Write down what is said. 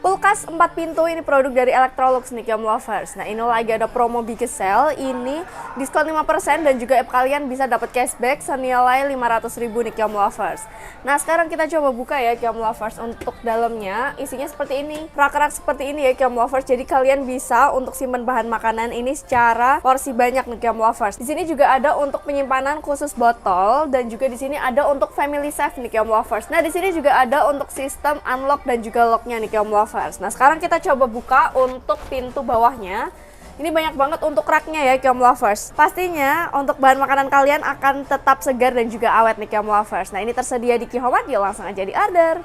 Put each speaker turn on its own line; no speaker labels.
Kulkas 4 pintu ini produk dari Electrolux nih Kiam Lovers. Nah, ini lagi ada promo biggest sale, ini diskon 5% dan juga kalian bisa dapat cashback senilai 500.000 nih Kiam Lovers. Nah, sekarang kita coba buka ya Kiam Lovers. Untuk dalamnya isinya seperti ini. Rak-rak seperti ini ya Kiam Lovers. Jadi kalian bisa untuk simpan bahan makanan ini secara porsi banyak nih Kiam Lovers. Di sini juga ada untuk penyimpanan khusus botol dan juga di sini ada untuk family safe nih Kiam Lovers. Nah, di sini juga ada untuk sistem unlock dan juga locknya nih Kiam Lovers. Nah, sekarang kita coba buka untuk pintu bawahnya. Ini banyak banget untuk raknya ya Kiam Lovers. Pastinya untuk bahan makanan kalian akan tetap segar dan juga awet nih Kiam Lovers. Nah, ini tersedia di Kihomart, yuk langsung aja di order.